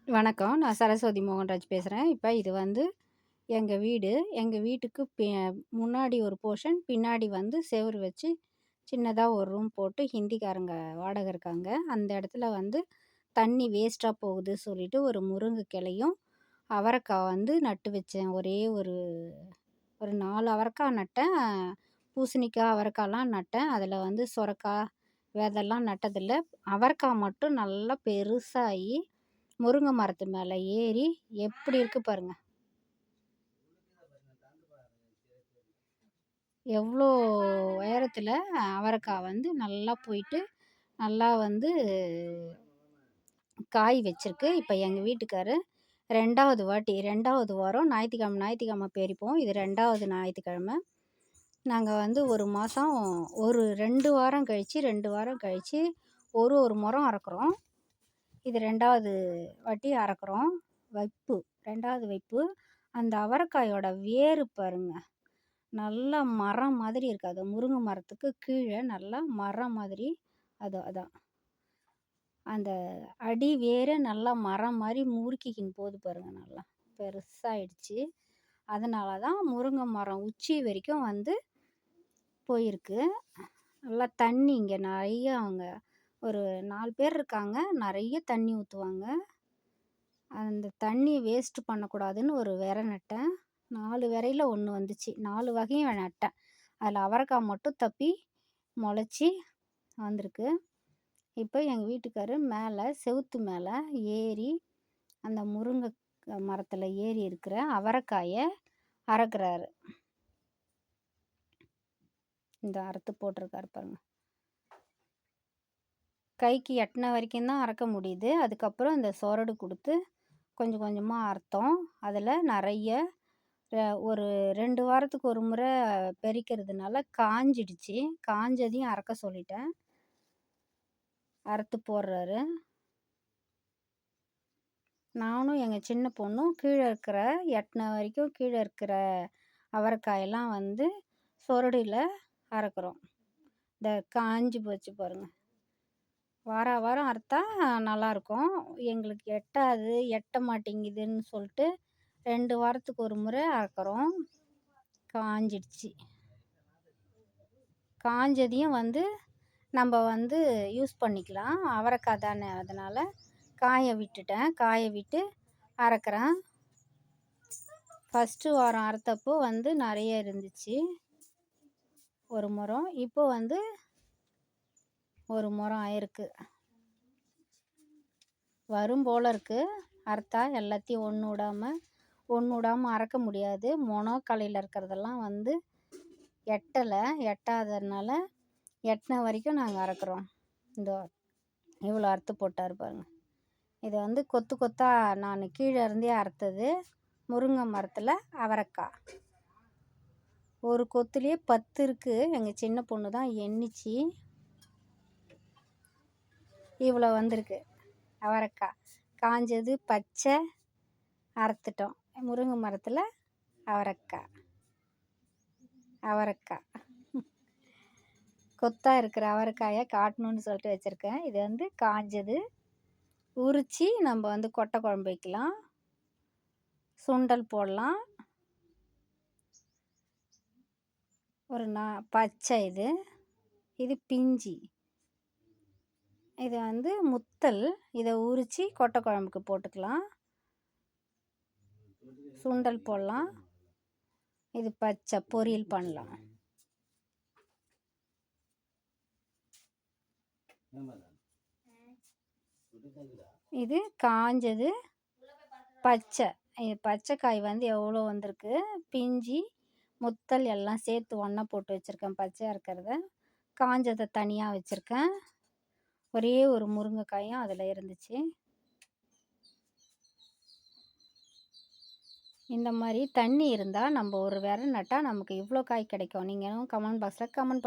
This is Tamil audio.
வணக்கம். நான் சரஸ்வதி மோகன்ராஜ் பேசுறேன். இப்ப இது வந்து எங்க வீடு. எங்க வீட்டுக்கு முன்னாடி ஒரு போர்ஷன், பின்னாடி வந்து செவுரு வச்சு, சின்னதா ஒரு ரூம் போட்டு ஹிந்திக்காரங்க வாடகை இருக்காங்க. அந்த இடத்துல வந்து தண்ணி வேஸ்ட்டா போகுது சொல்லிட்டு, ஒரு முருங்கை கிளையும், அவரைக்காய் வந்து நட்டு வச்சேன். ஒரே ஒரு 4 அவரைக்காய் நட்டேன். பூசணிக்காய், அவரைக்காலாம் நட்டேன். அதில வந்து சொரக்காய், விதைலாம் நட்டதில்ல. அவரைக்காய் மட்டும் நல்லா பெருசாகி, முருங்கை மரத்து மேலே ஏறி எப்படி இருக்கு பாருங்க. எவ்வளோ உயரத்துல அவரைக்காய் வந்து நல்லா போயிட்டு, நல்லா வந்து காய் வச்சிருக்கு. இப்ப எங்க வீட்டுக்காரு 2வது வாரம் ஞாயித்துக்கிழமை பறிப்போம். இது 2வது ஞாயித்துக்கிழமை. நாங்க வந்து 1 மாசம் 2 வாரம் கழிச்சு, 2 வாரம் கழிச்சு ஒரு முறம் அறுக்குறோம். இது 2வது வாட்டி அறுக்குறோம். வைப்பு 2வது வைப்பு. அந்த அவரைக்காயோட வேரு பாருங்க. நல்லா மரம் மாதிரி இருக்கு. அது முருங்கை மரத்துக்கு கீழ நல்லா மரம் மாதிரி. அதான். அந்த அடி வேரே நல்லா மரம் மாரி முறுக்கிக்கின்னு போகுது பாருங்க நல்லா. பெருசாயிடுச்சு. அதனால தான் முருங்கை மரம் உச்சி வரைக்கும் வந்து போயிருக்கு. நல்லா தண்ணி இங்க நெறைய அவங்க ஒரு 4 பேர் இருக்காங்க. நெறைய தண்ணி ஊத்துவாங்க. அந்த தண்ணிய வேஸ்ட் பண்ணக்கூடாதுன்னு ஒரு வெரை நட்டேன். 4 வெரையில 1 வந்துச்சு. 4 வகையும் நட்டேன். அதில அவரைக்காய் மட்டும் தப்பி மொளச்சி வந்திருக்கு. இப்ப எங்க வீட்டுக்காரு மேல செவுத்து மேல ஏறி, அந்த முருங்கை மரத்தில ஏறி இருக்கிற அவரைக்காய அறுக்குறாரு. இந்த அறுத்து போட்டிருக்காரு பாருங்க. கைக்கு எட்டுன வரைக்கும் தான் அறுக்க முடியுது. அதுக்கப்புறம் இந்த சொரடு குடுத்து கொஞ்சம் கொஞ்சமா அறுத்தோம். அதில நெறைய ஒரு 2 வாரத்துக்கு ஒரு முறை பறிக்கிறதுனால காஞ்சிடுச்சு. காஞ்சதையும் அறுக்க சொல்லிட்டேன். அறுத்து போடுறாரு. நானும் எங்க சின்ன பொண்ணும் எட்டுன வரைக்கும் கீழ இருக்கிற அவரைக்காயெல்லாம் வந்து சொரடில அறுக்குறோம். இந்த காஞ்சு போச்சு பாருங்க. வாரம் அறுத்தா நல்லாயிருக்கும். எங்களுக்கு எட்டாது, எட்ட மாட்டேங்குதுன்னு சொல்லிட்டு 2 வாரத்துக்கு ஒரு முறை அறுக்குறோம். காஞ்சிடுச்சு. காஞ்சதையும் வந்து நம்ம வந்து யூஸ் பண்ணிக்கலாம். அவரைக்காய் தானே அதனால காய விட்டுட்டேன். காய விட்டு அறுக்குறேன். ஃபர்ஸ்ட்டு வாரம் அறுத்தப்போ வந்து நெறைய இருந்துச்சு. ஒரு முறம். இப்போ வந்து ஒரு முறம் ஆயிருக்கு. வரும் போல இருக்கு. அறுத்தா எல்லாத்தையும் ஒண்ணு விடாம அறுக்க முடியாது. களையில இருக்கிறதெல்லாம் வந்து எட்டாததுனால எட்டுன வரைக்கும் நாங்க அறுக்குறோம். இதோ இவ்வளோ அறுத்து போட்டாரு பாருங்க. இது வந்து கொத்து கொத்தா நான் கீழ இருந்தே அறுத்தது. முருங்கை மரத்துல அவரைக்காய். ஒரு கொத்துலயே 10 இருக்கு. எங்க சின்ன பொண்ணு தான் எண்ணிச்சு. இவ்வளோ வந்திருக்கு அவரைக்காய். காஞ்சது பச்சை அறுத்துட்டோம். முருங்கை மரத்துல அவரைக்காய். கொத்தா இருக்கிற அவரைக்காய காட்டணும்னு சொல்லிட்டு வச்சிருக்கேன். இது வந்து காஞ்சது. உரிச்சு நம்ம வந்து கொட்டை குழம்பு வைக்கலாம். சுண்டல் போடலாம். பச்சை இது பிஞ்சி. இது வந்து முத்தல். இதை உரிச்சு கொட்டை குழம்புக்கு போட்டுக்கலாம். சுண்டல் போடலாம். இது பச்சை பொரியல் பண்ணலாம். இது காஞ்சது பச்சை. பச்சைக்காய் வந்து எவ்வளோ வந்திருக்கு. பிஞ்சி முத்தல் எல்லாம் சேர்த்து ஒன்றா போட்டு வச்சுருக்கேன். பச்சையாக இருக்கிறத காஞ்சதை தனியாக வச்சுருக்கேன். ஒரே ஒரு முருங்கைக்காயும் அதில் இருந்துச்சு. இந்த மாதிரி தண்ணி இருந்தால் நம்ம ஒரு வெரை நட்டால் நமக்கு இவ்வளோ காய் கிடைக்கும். நீங்களும் கமெண்ட் பாக்ஸில் கமெண்ட்